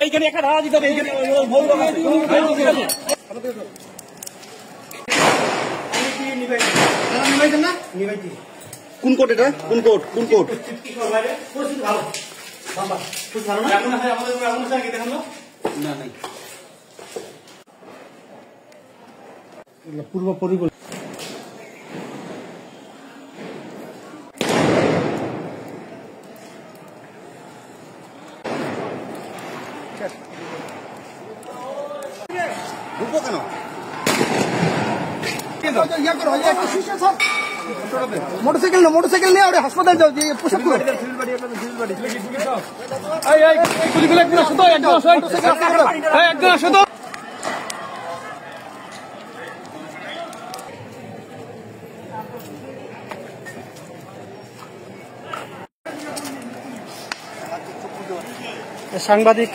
এইখানে একটা ধারা দিতে হবে। কোন কোট এটা? কোন কোট? কোন কোট? পূর্ব পরিকল্পনা মোটরসাইকেল না, মোটরসাইকেল নিয়ে ওটা হাসপাতাল যাও, যে পোশাক করো। সাংবাদিক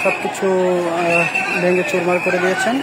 সবকিছু ভেঙে চুরমার করে দিয়েছেন।